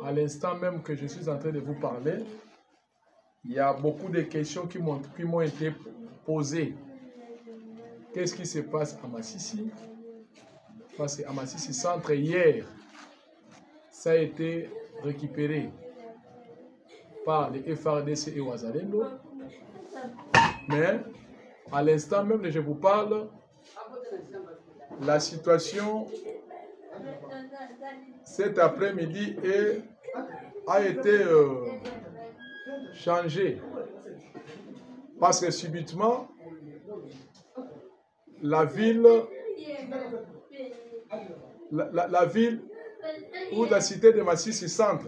à l'instant même que je suis en train de vous parler, il y a beaucoup de questions qui m'ont été posées. Qu'est-ce qui se passe à Masisi? Parce qu'à Masisi Centre, hier, ça a été récupéré par les FARDC et Wazalendo. Mais à l'instant même que je vous parle, la situation cet après-midi a été changée. Parce que subitement, la ville ou la cité de Masisi Centre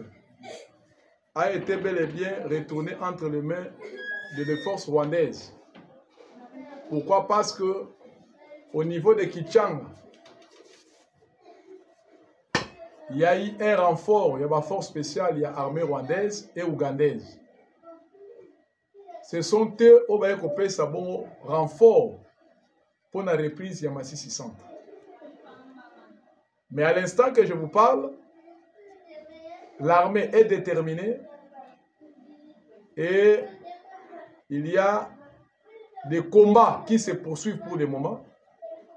a été bel et bien retournée entre les mains de forces rwandaises. Pourquoi? Parce que au niveau de Kichanga, il y a eu un renfort, il y a une force spéciale, il y a armée rwandaise et ougandaise. Ce sont eux qui ont fait un bon renfort pour la reprise de Masisi Centre. Mais à l'instant que je vous parle, l'armée est déterminée et il y a des combats qui se poursuivent pour le moment.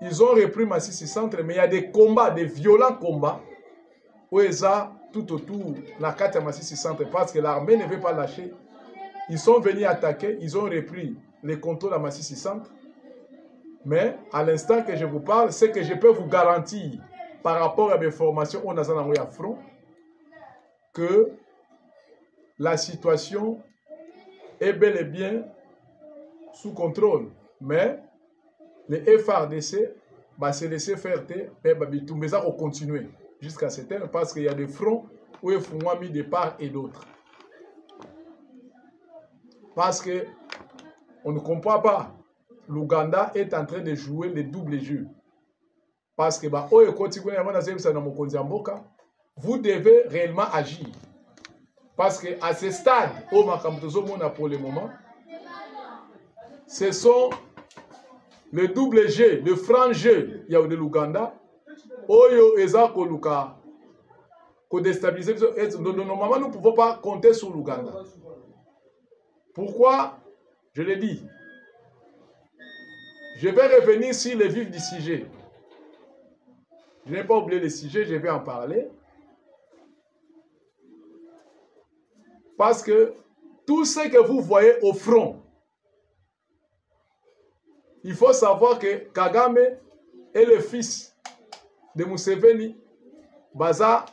Ils ont repris Masisi Centre, mais il y a des combats, des violents combats, où ils ont tout autour la carte de Masisi Centre, parce que l'armée ne veut pas lâcher. Ils sont venus attaquer, ils ont repris le contrôle de Masisi Centre. Mais à l'instant que je vous parle, c'est que je peux vous garantir, par rapport à mes formations, on a envoyé à front, que la situation est bel et bien sous contrôle. Mais les FARDC se laisser faire, mais ils vont continuer jusqu'à ce temps, parce qu'il y a des fronts où ils font mis de part et d'autre. Parce que on ne comprend pas. L'Ouganda est en train de jouer le double jeu. Parce que vous devez réellement agir. Parce qu'à ce stade, au Makamtozo Mona pour le moment, ce sont le double jeu, le franc jeu, il y a de l'Ouganda, Oyo Ezako Luka, pour déstabiliser. Normalement, nous ne pouvons pas compter sur l'Ouganda. Pourquoi? Je l'ai dit. Je vais revenir sur le vif du sujet. Je n'ai pas oublié le sujet, je vais en parler. Parce que tout ce que vous voyez au front, il faut savoir que Kagame est le fils de Museveni, Baza,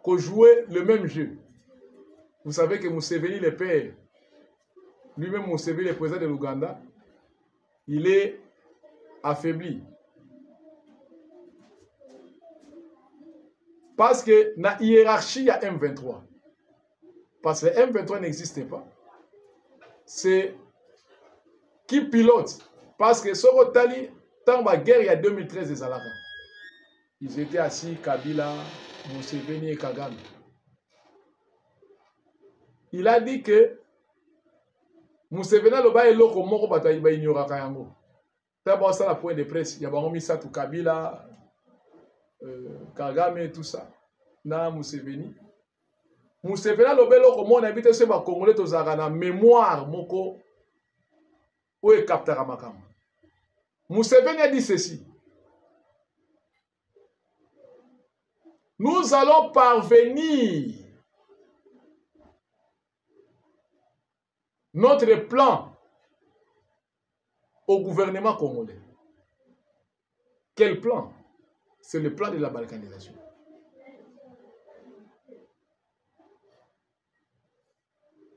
qui jouait le même jeu. Vous savez que Museveni, le père, lui-même Museveni, le président de l'Ouganda, il est affaibli. Parce que dans la hiérarchie, il y a M23. Parce que M23 n'existait pas. C'est qui pilote. Parce que ce Rotali, dans la guerre, il y a 2013 des Alaka. Ils étaient assis, Kabila, Museveni et Kagame. Il a dit que Museveni a dit que ignorera Kayango. D'abord, ça, la point de presse. Il y a mis ça tout Kabila, Kagame et tout ça. Na Museveni. Museveni a dit que habite ce Congolais tozara mémoire moko où est captera makam. Museveni a dit ceci. Nous allons parvenir notre plan au gouvernement congolais. Quel plan? C'est le plan de la balkanisation.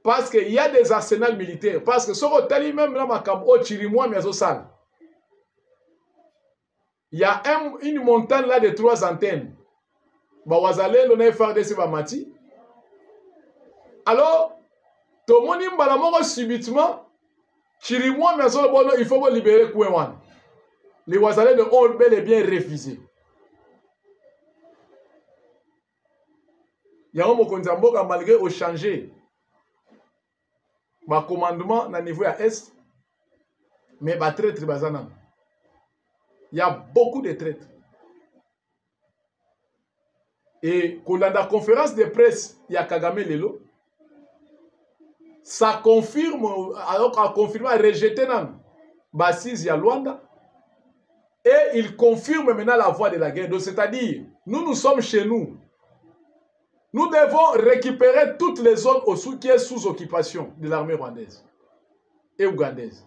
Parce qu'il y a des arsenals militaires. Parce que ce que même il y a une montagne là de 3 antennes. Alors, tout le monde subitement, il faut libérer Kouewan. Les Wazalais ont bel et bien refusé. Il y a un Mokonzambo qui malgré au changé le commandement à niveau à Est, mais il traître bazana. Il y a beaucoup de traîtres. Et quand la conférence de presse, il y a Kagame Lelo, ça confirme, alors qu'on confirme, rejeter Bassise à Luanda, et il confirme maintenant la voie de la guerre. Donc, c'est-à-dire, nous sommes chez nous. Nous devons récupérer toutes les zones qui sont sous occupation de l'armée rwandaise et ougandaise.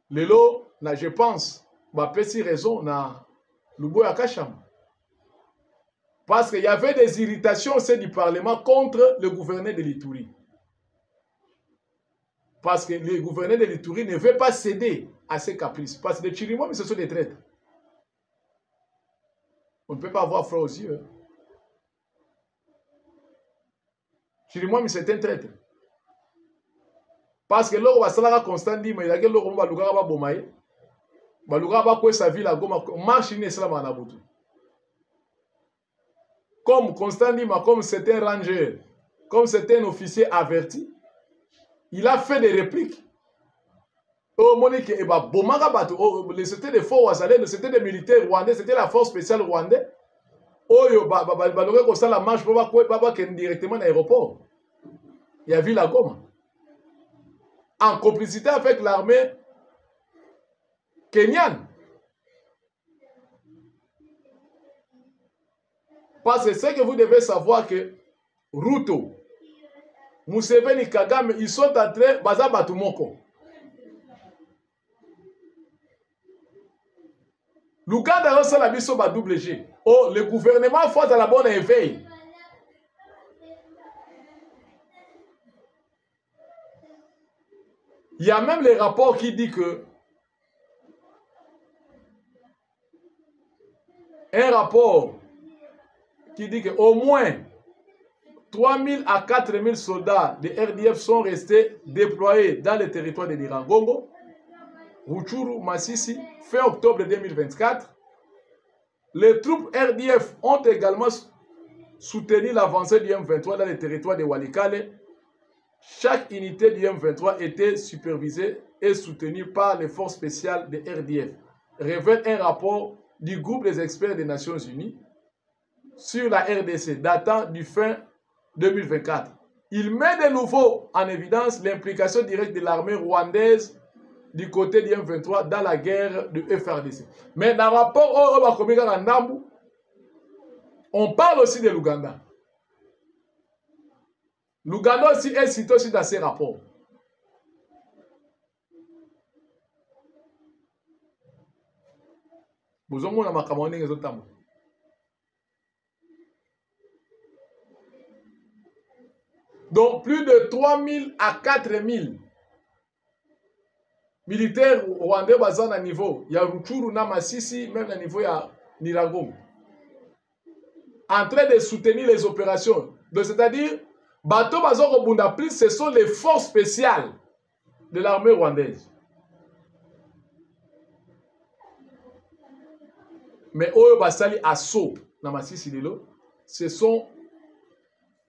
Lelo, je pense, Bapesi raison na Luboya Kacham. Parce qu'il y avait des irritations au sein du Parlement contre le gouverneur de l'Ituri. Parce que le gouverneur de l'Ituri ne veut pas céder à ses caprices. Parce que les Chirimwami, ce sont des traîtres. On ne peut pas avoir froid aux yeux. Chirimwami, c'est un traître. Parce que l'on va se constant dit, mais il y a quelqu'un qui va le bomaye. Baluga va quoi sa ville à Goma, marche in islam en Aboutou. Comme Constant Dima, comme c'est un ranger, comme c'est un officier averti, il a fait des répliques. Oh, Monique, et bah, c'était des faux Ouazalais, c'était des militaires rwandais, c'était la force spéciale rwandaise. Oh, Baluga, comme ça, la marche, pas directement à l'aéroport. Il y a vu la Goma. En complicité avec l'armée kenyane. Parce que c'est que vous devez savoir que Ruto, Museveni, Kagame, ils sont en train baza batumoko. L'Ouganda a la mission ba double G. Oh, le gouvernement faut à la bonne éveil. Il y a même les rapports qui disent que un rapport qui dit qu'au moins 3 000 à 4 000 soldats de RDF sont restés déployés dans le territoire de l'Irangongo, Rutshuru, Masisi, fin octobre 2024. Les troupes RDF ont également soutenu l'avancée du M23 dans le territoire de Walikale. Chaque unité du M23 était supervisée et soutenue par les forces spéciales de RDF, révèle un rapport du groupe des experts des Nations Unies sur la RDC datant du fin 2024. Il met de nouveau en évidence l'implication directe de l'armée rwandaise du côté du M23 dans la guerre de FRDC. Mais dans le rapport au on parle aussi de l'Ouganda. L'Ouganda aussi est cité aussi dans ces rapports. Vous avez vu makamoni ngezotambo. Donc plus de 3 000 à 4 000 militaires rwandais basés à niveau. Il y a Rutshuru, Masisi, même à niveau il y a Niragongo. En train de soutenir les opérations. C'est-à-dire, Bato Bazoko Bundaplis, ce sont les forces spéciales de l'armée rwandaise. Mais Oyo Basali Asso, Namasisi Lelo, ce sont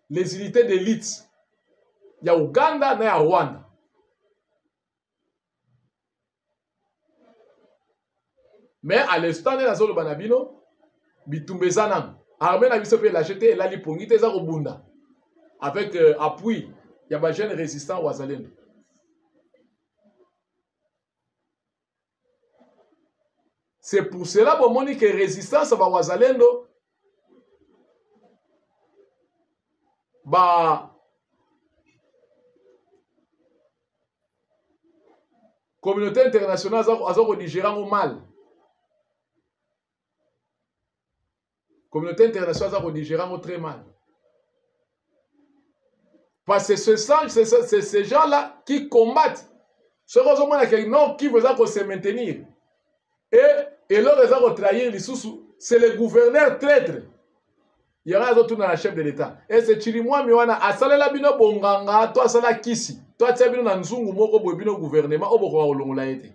les unités d'élite. Il y a Ouganda et il y a Rwanda. Mais à l'instant, dans la zone de Banabino, Bitumbezanam, l'armée n'a pas l'acheter et la lipongite est au Bunda. Avec appui, il y a des jeunes résistants au Azalendo. C'est pour cela que la résistance à Wazalendo, communauté internationale a Nigérian au mal. Communauté internationale a Nigérian très mal. Parce que c'est ces gens-là qui combattent. Ce qui veut se maintenir. Et leur raison de trahir les sous, c'est le gouverneur traître. Il y aura d'autres dans la chef de l'État. Et c'est Chirimwami wana asalela bino bonganga, toi sala kisi. Toi tia bino na nzungu moko boye bino gouvernement oboko olongola ete.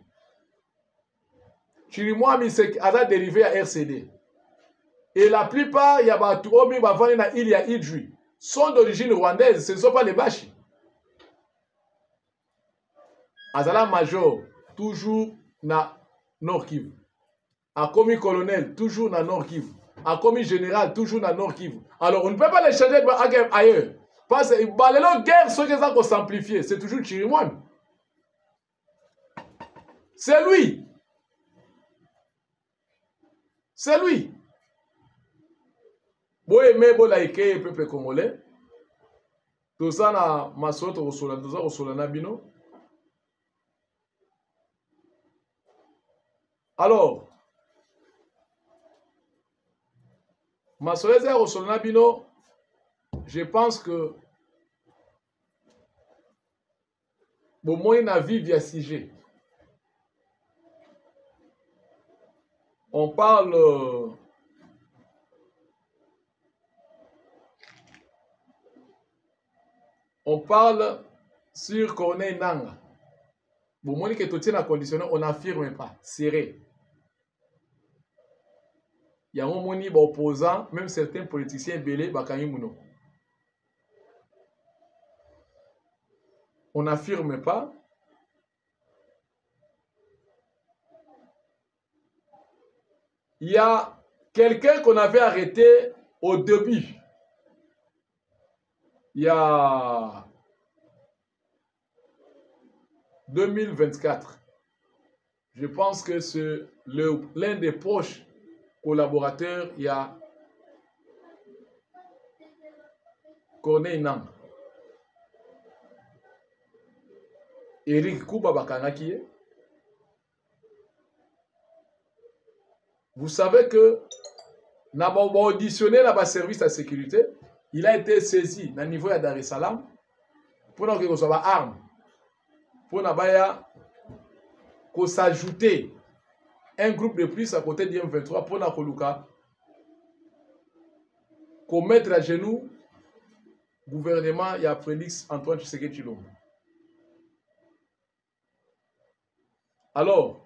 Chirimwami c'est à dérivé à RCD. Et la plupart il y a batu omi bavani na il y a Idjui sont d'origine rwandaise, ce ne sont pas les Bashi. Azala major toujours na Nord Kivu. a commis colonel, toujours dans Nord Kivu, a commis général, toujours dans Nord Kivu. Alors, on ne peut pas les changer ailleurs. Parce que la guerre, ce que ça s'amplifier, c'est toujours Chirimouane. C'est lui. C'est lui. Vous aimez le peuple congolais. Tout ça, na masoto au na bino. Alors, masoto au na bino, je pense que bon moi na vie via CG. On parle sur Corneille Nanga. Bon, moi, que tout est conditionné, on n'affirme pas. Serré. Il y a un moni opposant, même certains politiciens belés, Bakayimouno. On n'affirme pas. Il y a quelqu'un qu'on avait arrêté au début. Il y a 2024. Je pense que c'est l'un des proches collaborateurs. Il y a Corneille Nang. Eric Kouba Bakanaki. Vous savez que n'a pas auditionné le service de sécurité. Il a été saisi au niveau de Dar es Salaam pour que soit arme. Pour que s'ajouter un groupe de plus à côté d'IM23 pour qu'on mette à genoux le gouvernement. Il y a Félix Antoine Tshisekedi Tshilombo. Alors,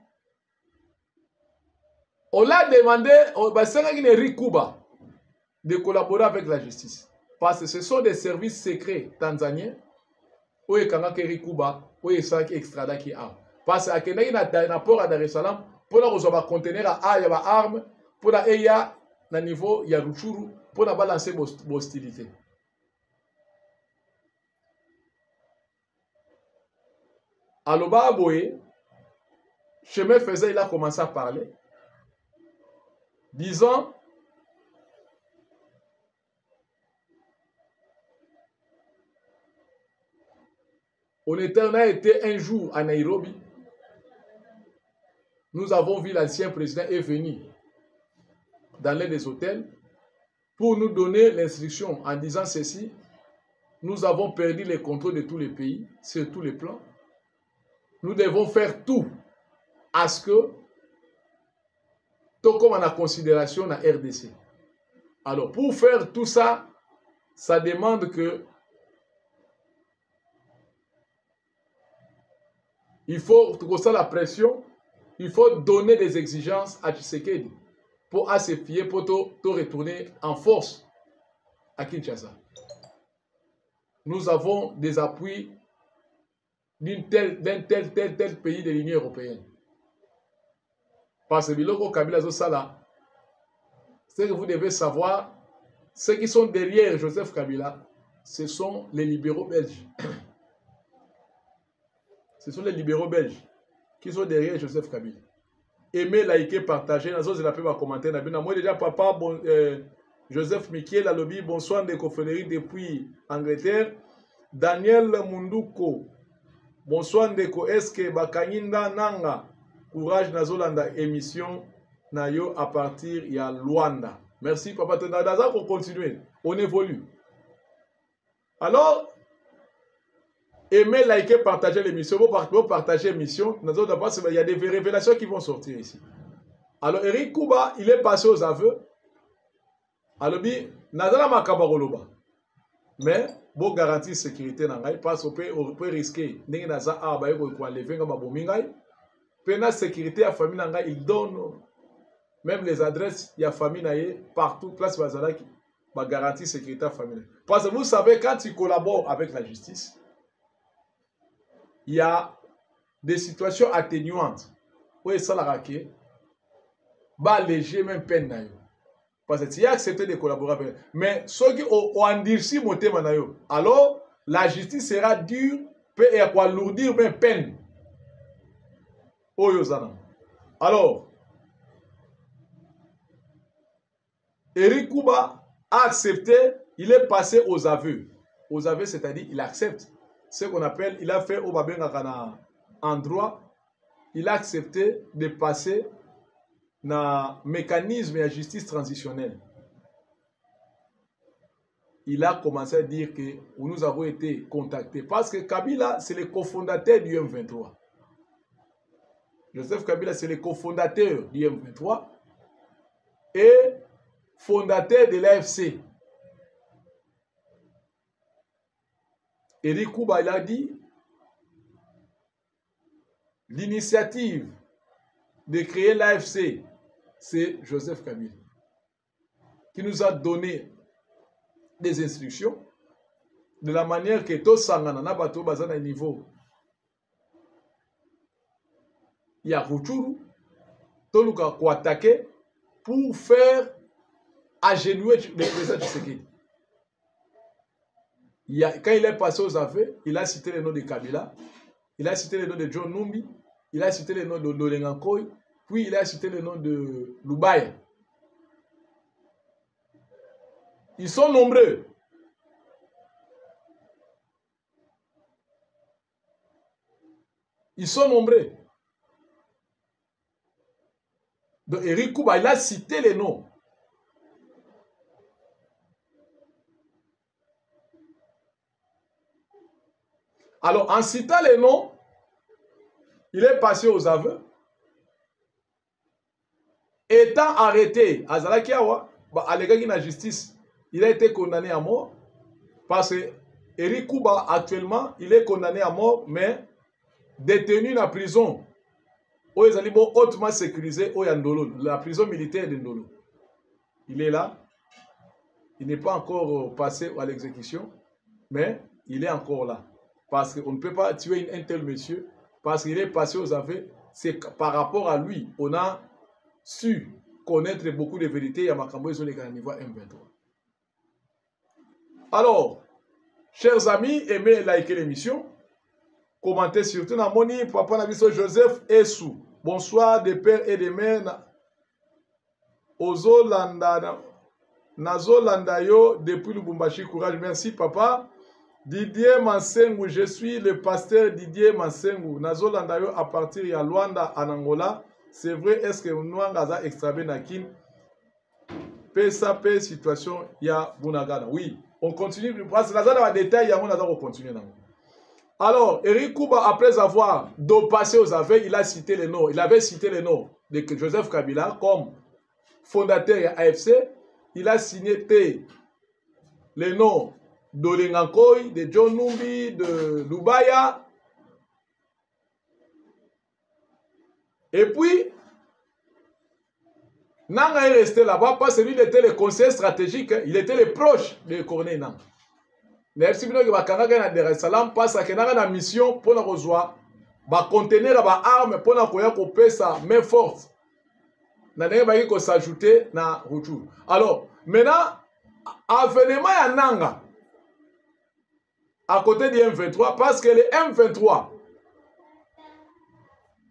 on l'a demandé à Eric Kouba de collaborer avec la justice. Parce que ce sont des services secrets tanzaniens où il y a Eric Kouba, où il y a extradat qui a. Parce qu'il y a un port à Dar es Salaam pour la contenir à armes, pour la EIA, à niveau, il y a Ruchuru, pour la balancer l'hostilité. À l'Oba Aboye, chemin faisait, il a commencé à parler, disant on a été un jour à Nairobi. Nous avons vu l'ancien président est venu dans l'un des hôtels pour nous donner l'instruction en disant ceci. Nous avons perdu le contrôle de tous les pays, sur tous les plans. Nous devons faire tout à ce que, tout comme on a considération la RDC. Alors, pour faire tout ça, ça demande que il faut que ça la pression, il faut donner des exigences à Tshisekedi pour se fier, pour te retourner en force à Kinshasa. Nous avons des appuis d'un tel pays de l'Union européenne. Parce que Biloko Kabila Zosala, ce que vous devez savoir, ceux qui sont derrière Joseph Kabila, ce sont les libéraux belges. Ce sont les libéraux belges qui sont derrière Joseph Kabila. Aimez, liker, partager. Dans autres, je l'appelle ma commentaire. Moi déjà, papa, Joseph Mikiel, Alobi, bonsoir de Kofeleri depuis Angleterre. Daniel Munduko, bonsoir de Ko Eske Bakanyinda Nanga. Courage Nazolanda, émission Nayo à partir il y a Luanda. Merci, papa. On continue. On évolue. Alors, aimez, liker, partager l'émission. Vous partagez l'émission. Il y a des révélations qui vont sortir ici. Alors, Eric Kouba, il est passé aux aveux. Alors, Nazala Makabaroloba. Mais, bon garantie sécurité, parce qu'on peut risquer. Naza Abaye, quoi, les venga babomingay. Pena sécurité à famille, il donne même les adresses, il y a famille partout, place Bazalaki, ma garantie sécurité à famille. Parce que vous savez, quand tu collabores avec la justice, il y a des situations atténuantes. Où est ça la raquette? ba léger même peine na yo. Parce que tu as accepté de collaborer avec. Mais ceux qui ont endurci mon thème, alors la justice sera dure et à quoi alourdir même peine. Alors, Eric Kouba a accepté, il est passé aux aveux. Aux aveux, c'est-à-dire il accepte ce qu'on appelle, il a fait au Babengakana en droit, il a accepté de passer dans le mécanisme de justice transitionnelle. Il a commencé à dire que nous avons été contactés parce que Kabila, c'est le cofondateur du M23. Joseph Kabila, c'est le cofondateur du M23 et fondateur de l'AFC. Eric Kouba, il a dit l'initiative de créer l'AFC, c'est Joseph Kabila qui nous a donné des instructions de la manière que tout sangana na bato bazana à niveau il y a Ruchuru tout le cas pour attaquer pour faire agenouiller le président Tshisekedi. Quand il est passé aux affaires, il a cité le nom de Kabila, il a cité le nom de John Numbi, il a cité le nom de Lolengankoy, puis il a cité le nom de Lubaya. Ils sont nombreux. Ils sont nombreux. Donc Eric Kouba, il a cité les noms. Alors, en citant les noms, il est passé aux aveux. Étant arrêté à Zalakiawa, à l'égard de la justice, il a été condamné à mort. Parce que Eric Kouba, actuellement, il est condamné à mort, mais détenu dans la prison. Où ils sont hautement sécurisés, au Yandolo, la prison militaire de Ndolo. Il est là. Il n'est pas encore passé à l'exécution, mais il est encore là. Parce qu'on ne peut pas tuer un tel monsieur, parce qu'il est passé aux affaires. C'est par rapport à lui, on a su connaître beaucoup de vérités à Makambo et à niveau M23. Alors, chers amis, aimez liker l'émission. Commentez surtout dans Moni, Papa Nabiso Joseph Essou. Bonsoir des pères et des mères. Ozolanda, Nazolandayo depuis Lubumbashi. Courage, merci papa. Didier Mansengu, je suis le pasteur Didier Mansengu. Nazolandayo à partir de Luanda en Angola. C'est vrai, est-ce que nous avons extravé Nakin? PSAP, situation, il y a Bunagana. Oui, on continue. Parce que nous avons des détails, on va continuer. Alors, Eric Kouba, après avoir passé aux affaires, il a cité les noms. Il avait cité les noms de Joseph Kabila comme fondateur de AFC. Il a signé les noms d'Olengankoy, de John Numbi, de Lubaya. Et puis, Nanga est resté là-bas parce que lui, il était le conseiller stratégique. Il était le proche de Corneille Nanga. Merci beaucoup bakanga na Dar es Salaam parce que na mission pour na kozwa ba conteneur ba arme pour na koya ko pesa main forte. Na ndenge ba ko s'ajouter na Ruchuru. Alors, maintenant avènement ya Nanga à côté du M23 parce que le M23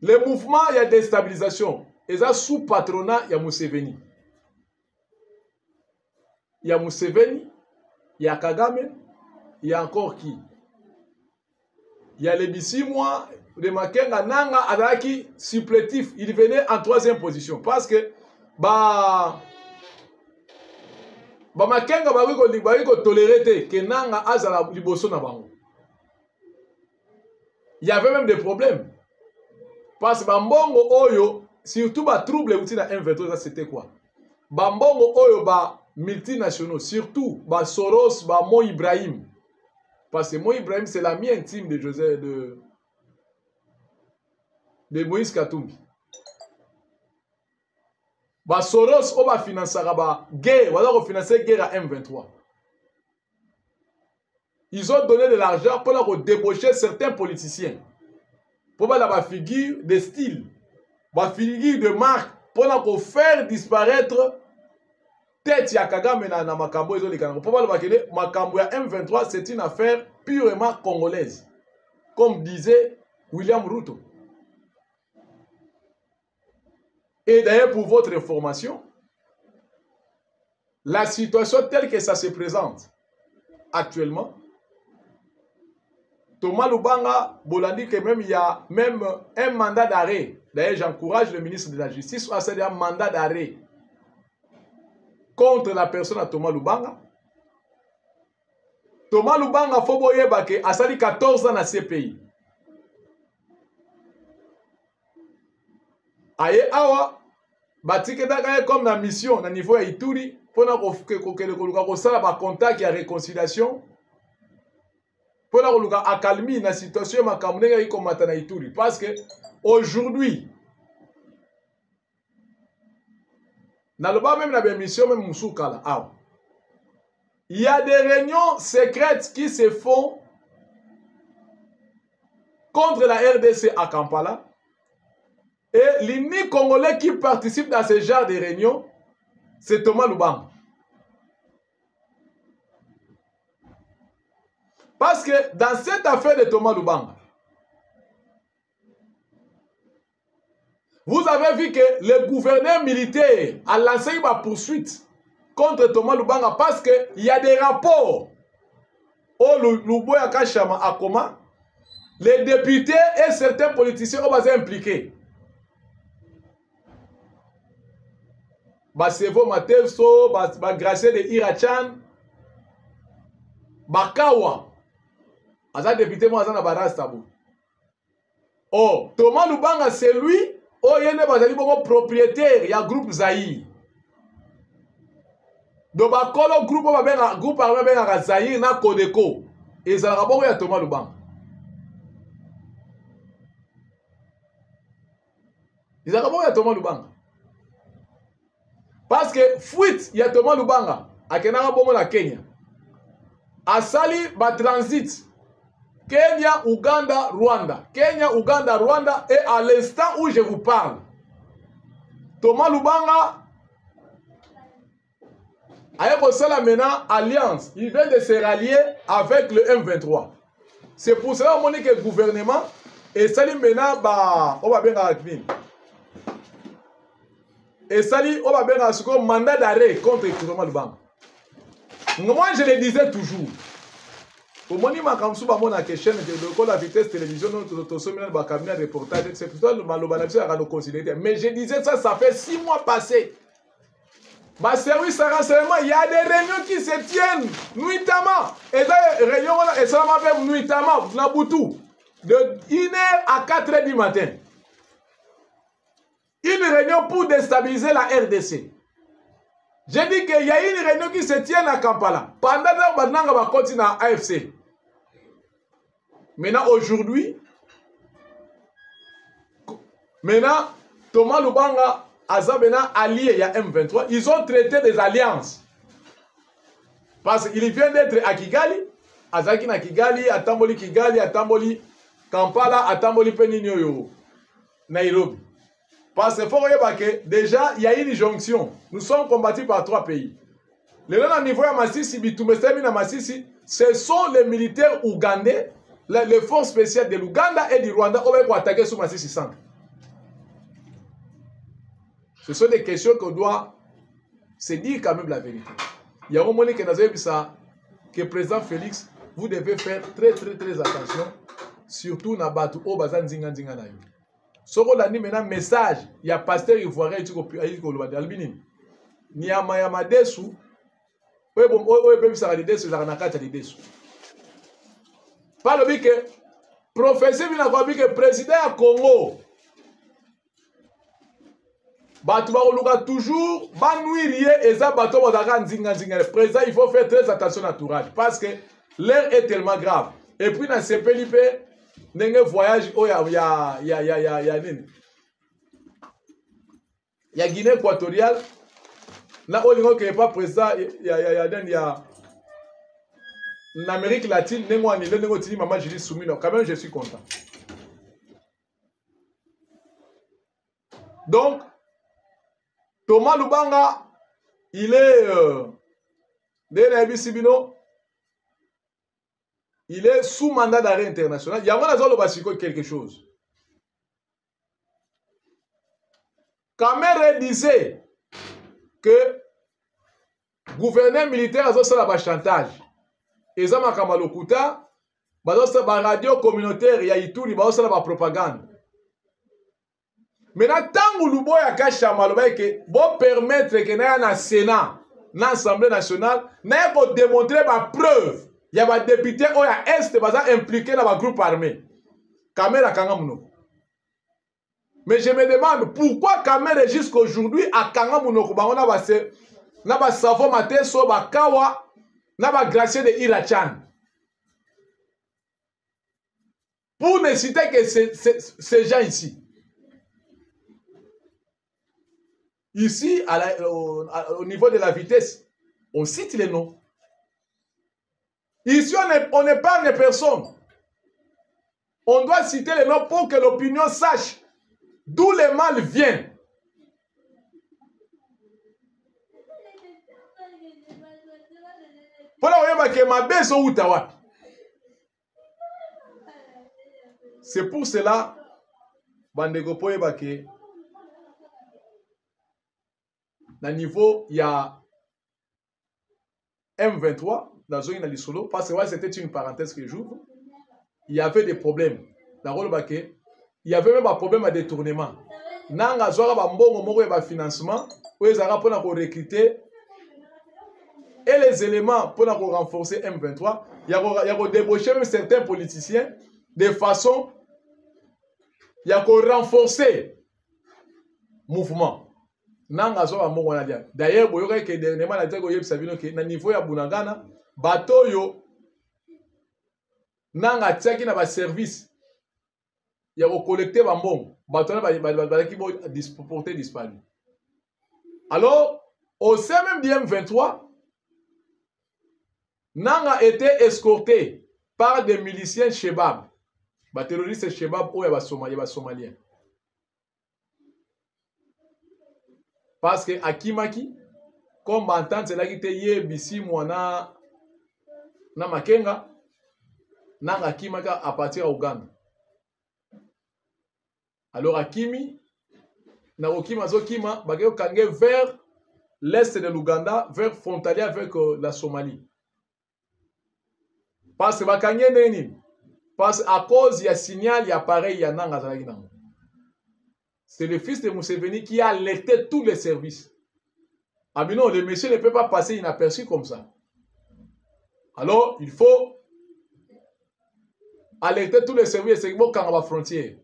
le mouvement ya déstabilisation et ça sous patronat ya Museveni. Ya Museveni, ya Kagame. Il y a encore qui? Il y a les Bissimwa, de Makenga, Nanga, Adaki, supplétif. Il venait en 3e position. Parce que, Makenga, il toléré que Nanga Azala Liboso na bango. Il y avait même des problèmes. Parce que Mbongo Oyo, surtout trouble outil na M23, c'était quoi? Mbongo Oyo, multinationaux, surtout Soros, Mo Ibrahim. Parce que Mo Ibrahim, c'est l'ami intime de Joseph de Moïse Katumbi. Soros, on va financer la guerre, on va financer la guerre à M23. Ils ont donné de l'argent pour débaucher certains politiciens. Pour la figure de style, la figure de marque, pour faire disparaître tête ya Kagame na makambo ezo likana. Pour parler bakele makambo ya M23 c'est une affaire purement congolaise. Comme disait William Ruto. Et d'ailleurs pour votre information, la situation telle que ça se présente actuellement, Thomas Lubanga Bolandi que même il y a même un mandat d'arrêt. D'ailleurs, j'encourage le ministre de la Justice à faire un mandat d'arrêt contre la personne à Thomas Lubanga. Thomas Lubanga Foboye Bake a sali 14 ans dans ces pays. Aye awa batike daka comme na mission na niveau ya Ituri pour na ko sala ba contact ya réconciliation. Pour la accalmie la situation makamune yi komata na Ituri parce que aujourd'hui na loba même na mission même musukala ah il y a des réunions secrètes qui se font contre la RDC à Kampala et l'unique Congolais qui participe dans ce genre de réunions c'est Thomas Lubanga. Parce que dans cette affaire de Thomas Lubanga, vous avez vu que le gouverneur militaire a lancé une poursuite contre Thomas Lubanga parce qu'il y a des rapports au Luboya Kachama à Koma, les députés et certains politiciens ont été impliqués. Basevo Matevso, Gracé de Irachan, Bakawa. Aza député moi na barastabou. Oh, Thomas Lubanga c'est lui, oh yene bazali bongo propriétaire ya groupe Zaïre. Do ba kolo groupe ba benga groupe armé benga Zaïre na Codeco. Et ça rabongo ya Thomas Lubanga. Ils rabongo ya Thomas Lubanga. Parce que fuite ya Thomas Lubanga akena bongo na Kenya. Asali ba transit Kenya, Ouganda, Rwanda. Kenya, Ouganda, Rwanda. Et à l'instant où je vous parle, Thomas Lubanga a maintenant alliance. Il vient de se rallier avec le M23. C'est pour cela que le gouvernement et sali maintenant on va bien acquis. Et sali on va bien assurer mandat d'arrêt contre Thomas Lubanga. Moi je le disais toujours. Au moment où je suis de la vitesse télévision, reportage, c'est pour ça que mais je disais ça, ça fait 6 mois passés. Ma service de renseignement, il y a des réunions qui se tiennent nuitamment. Et les réunions, et ça m'a fait nuitamment, de 1h à 4h du matin. Une réunion pour déstabiliser la RDC. J'ai dit qu'il y a une réunion qui se tient à Kampala. Pendant que nous avons continué à AFC. Maintenant, aujourd'hui, Thomas Lubanga, Azabena, allié, il y a M23, ils ont traité des alliances. Parce qu'il vient d'être à Kigali, Azaki na Kigali, à Tamboli Kigali, à Tamboli Kampala, à Tamboli Peninyoyo, Nairobi. Parce qu'il faut regarder que déjà, il y a une jonction. Nous sommes combattus par 3 pays. Le niveau de Massissi, Bitumesemi na Massissi, ce sont les militaires ougandais, les forces spéciales de l'Ouganda et du Rwanda pour attaquer sur Massissi Centre. Ce sont des questions qu'on doit se dire quand même la vérité. Il y a un moment que nous avons vu ça, que le président Félix, vous devez faire très attention, surtout dans Batu au Bazan Zinga Zinga na yo. Ce qu'on a dit maintenant, message, il y a pasteur ivoirien qui est albini. Ni ya mayama desu, oui, bon, oui, même ça a des desu, ça a des desu. Par le que professeur vient à dire que président du Congo, Batu ba toujours, ba nuirier et ça bateau ba nzinga nzinga. Le président, il faut faire très attention à l'entourage parce que l'air est tellement grave. Et puis dans ces pays, n'engé voyage, oh ya Guinée équatoriale. Là, on n'est pas président, il y a en Amérique latine, maman Julie Soumino. Quand même, je suis content. Donc, Thomas Lubanga, il est il est sous mandat d'arrêt international. Il y a quelque chose. Kamere disait que le gouverneur militaire a fait chantage. Et ça m'a kamalokuta. La radio communautaire, il y a Ituri, il y a la propagande. Maintenant, tant que Lubo ya kachama, bon permettre que na Sénat, na Assemblée nationale, na ko démontrer ma preuve. Il y a des députés qui sont impliqués dans le groupe armé. Kamera Kangamuno. Mais je me demande pourquoi Kamera jusqu'à aujourd'hui à Kangamuno, na ba savon maté so ba kawa, na ba gracier de Irachan. Pour ne citer que ces gens ici. Ici, au niveau de la vitesse, on cite les noms. Ici, on n'épargne personne. On doit citer les noms pour que l'opinion sache d'où le mal vient. C'est pour cela, Bandego Poebake, dans le niveau, il y a M23, dans Zone Nalisolo, parce que c'était une parenthèse que j'ouvre, il y avait des problèmes. Dans le Baké, il y avait même un problème à détournement. Nanga Zora Bambongo Moko et financement, où ils ont pour recruter et les éléments pour renforcer M23. Il y a débauché même certains politiciens de façon il y a qu'on renforcer le mouvement. D'ailleurs, vous voyez que dernièrement, na niveau ya Bunagana, bateau yo, nanga tiaki na ba service, il y a collecté bambon, bateau na ba qui vont porter disparu. Alors, au sein même du M23, nanga était escorté par des miliciens Shebab. Les terroristes Shebab ou les Somaliens. Parce que Akimaki, comme entente, c'est là qui était Bissi Mwana na Makenga, na Akimaka à partir d'Ouganda. Alors Akimi, na Okima Zokima, Bageo Kange vers l'est de l'Ouganda, vers frontalier avec la Somalie. Parce que Bakanye Neni. Parce qu'à cause, il y a signal, il y a pareil, il y a Nanga. C'est le fils de Museveni qui a alerté tous les services. Ah mais non, le monsieur ne peut pas passer inaperçu comme ça. Alors, il faut alerter tous les services, c'est bon quand on va frontière.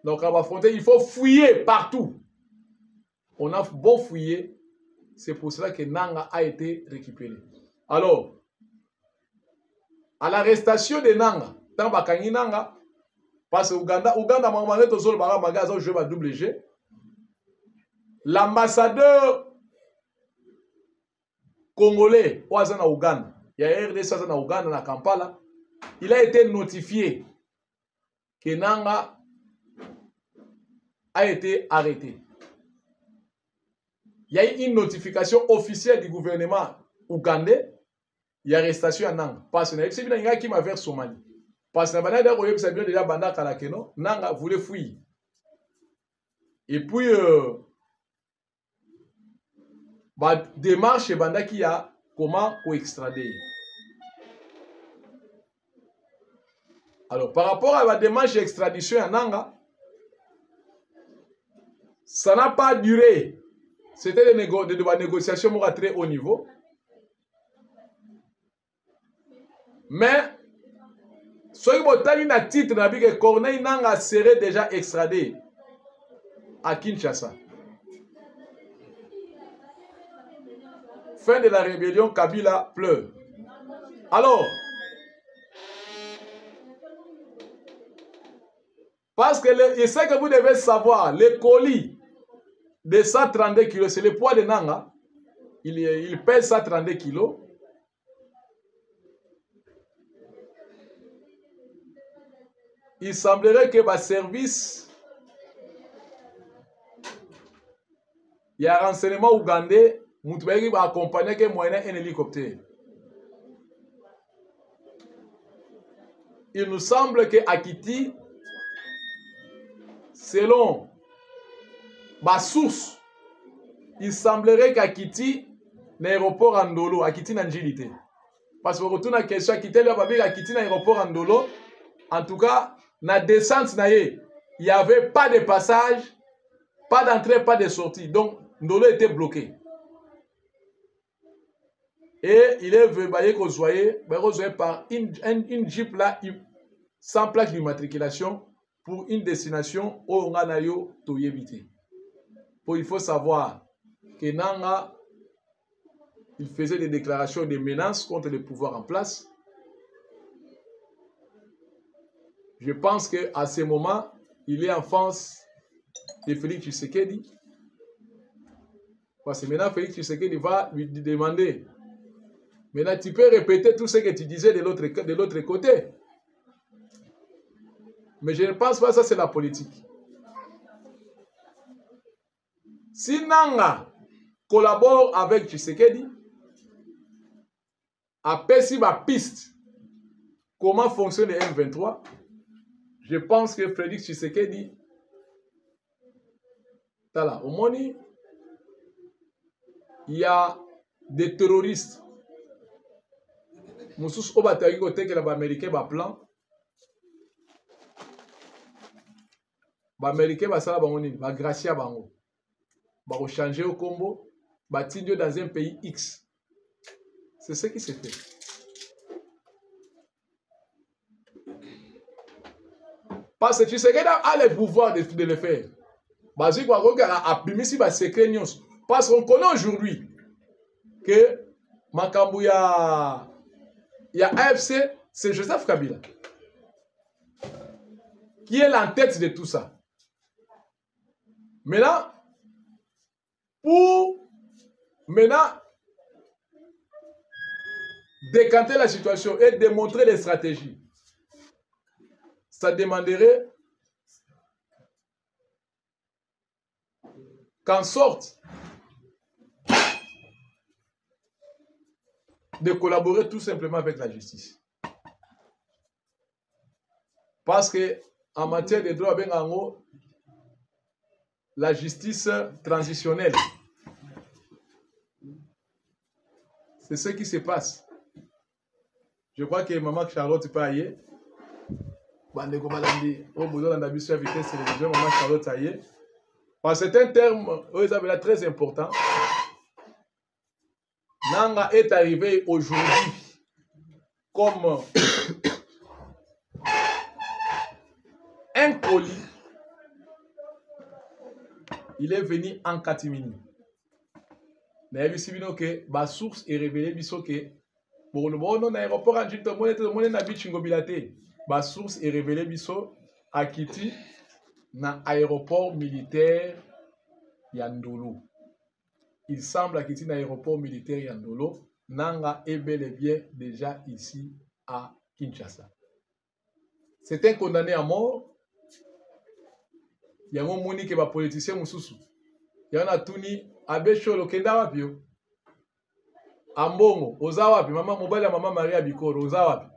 Donc, à la frontière, il faut fouiller partout. On a bon fouillé. C'est pour cela que Nanga a été récupéré. Alors, à l'arrestation de Nanga, Nanga, parce que Ouganda double G. L'ambassadeur congolais au Ouganda, il y a RDC à Ouganda, na Kampala, il a été notifié que Nanga a été arrêté. Il y a eu une notification officielle du gouvernement ougandais, il y a arrestation à Nanga. Parce que c'est bien qui m'a vers Somalie. Parce que Nanga voulait fuir. Et puis, démarche banda qui a comment extrader. Alors, par rapport à la démarche d'extradition à Nanga, ça n'a pas duré. C'était des négociations à très haut niveau. Mais, ce qui a titre que Corneille Nanga serait déjà extradé à Kinshasa. Fin de la rébellion, Kabila pleure. Alors, parce que c'est que vous devez savoir, les colis de 132 kg, c'est le poids de Nanga. Il pèse 132 kg. Il semblerait que ma service, Il y a un renseignement ougandais, Moutoubaïki va accompagner que moyen un hélicoptère. Il nous semble que Akiti, selon ma source, il semblerait qu'Akiti, l'aéroport Andolo, Akiti Nanjilité. Parce que retourne à la question, Akiti, l'aéroport Andolo, en tout cas, la descente, il n'y avait pas de passage, pas d'entrée, pas de sortie. Donc, Ndolo était bloqué. Et il est venu par une Jeep là, sans plaque d'immatriculation pour une destination où on a évité. Il faut savoir que Nanga, il faisait des déclarations de menaces contre le pouvoir en place. Je pense qu'à ce moment, il est en face de Félix Tshisekedi. Parce que maintenant, Félix Tshisekedi va lui demander. Maintenant, tu peux répéter tout ce que tu disais de l'autre côté. Mais je ne pense pas que ça, c'est la politique. Si Nanga collabore avec Tshisekedi, après si ma piste, comment fonctionne le M23, je pense que Félix Tshisekedi, au Moni, il y a des terroristes. Moussous Obatari côté que les Américains va plan. Les Américains va ça va gracier bango. Va changer au combo, va tirer dans un pays X. C'est ce qui s'est fait. Parce que Tshisekedi a le pouvoir de le faire. Parce qu'on connaît aujourd'hui que Makambu il y a AFC, c'est Joseph Kabila qui est l'en-tête de tout ça. Maintenant, pour décanter la situation et démontrer les stratégies, ça demanderait qu'en sorte de collaborer tout simplement avec la justice. Parce que en matière de droit, la justice transitionnelle, c'est ce qui se passe. Je crois que maman Charlotte peut aller. Maman Charlotte aille. Parce que c'est un terme très important. Nanga est arrivé aujourd'hui comme un colis. Il est venu en catimini. Mais il y a que ma source est révélée que pour le bon aéroport en Jito, ma source est révélée à Kiti dans l'aéroport militaire Yandolo. Il semble à Kiti dans l'aéroport militaire Yandolo. Nanga est bel et bien déjà ici à Kinshasa. C'est un condamné à mort. Il y a un moni qui est un politicien Moussoussou. Il y a un Tuni Abesholo Kenda Wapio. Ambongo, Ozawapi, maman mobile maman Maria Bikoro, Ozawapi.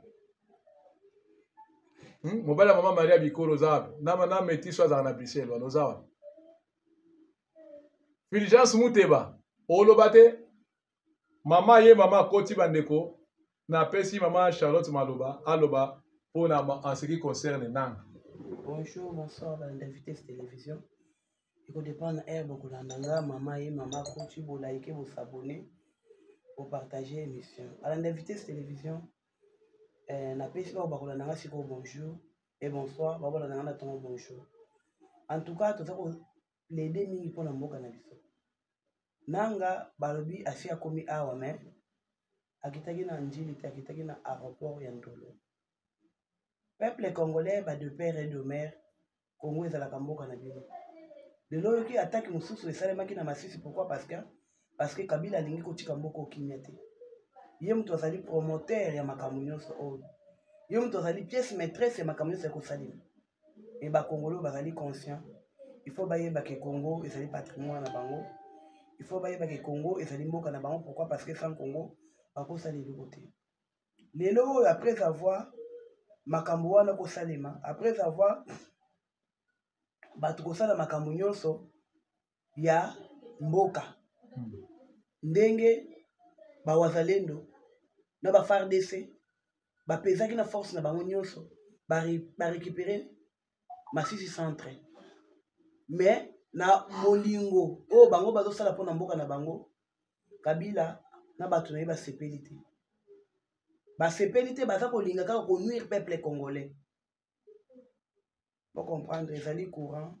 Mobile maman Maria Bikoro, Ozawapi. Nama métis soit dans Bruxelles, Ozawapi. Fulgence Mouteba, Olobate, maman ye maman Koti Bandeko, na pesi maman Charlotte Maloba, Aloba, pour en ce qui concerne Nang. Bonjour, bonsoir, l'invité de télévision. Il faut dépendre beaucoup d'endroits, maman et maman Koti, vous likez, vous s'abonnez. Pour partager l'émission. À l'invité de télévision, na pesi ba bakolanda siko bonjour et bonsoir, ba bakolanda na tongo bonjour. En tout cas, tout ça les deux mingi pour na mboka na biso. Nanga balobi asi akomi awa mais akitaki na njili te akitaki na aéroport ya Ndolo. Peuple congolais ba de père et de mère Congo ezalaka mboka na bino. Lelo yoki attaque mususu esalemaki na Masisi pourquoi parce que Kabila alingi kotika mboka okimia te. Ye mutu azali promoteur ya makambo nyonso oyo. Ye mutu azali pièce maîtresse ya makambo nyonso ya kosalima. Et ba Congolais bazali conscient. Il faut bayeba ke Congo ezali patrimoine na bango. il faut bailler que Congo et ça mboka na bango. Pourquoi? Parce que sans Congo bako sali de côté. Lelo après avoir makambo wana ko salema, après avoir batu ko sala makambo nyonso ya mboka. Ndenge ba wazalendo na ba FARDC ba pesaki na force na bango nyonso ba récupérer Masisi centre. Mais na molingo o bango bazo sala pona mboka na bango, Kabila na batu na ba sepelité. Ba sepelité baza ko linga ka ko nuire peuple congolais. Pour comprendre, ils allaient courant.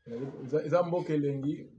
Ils ont mboka elengi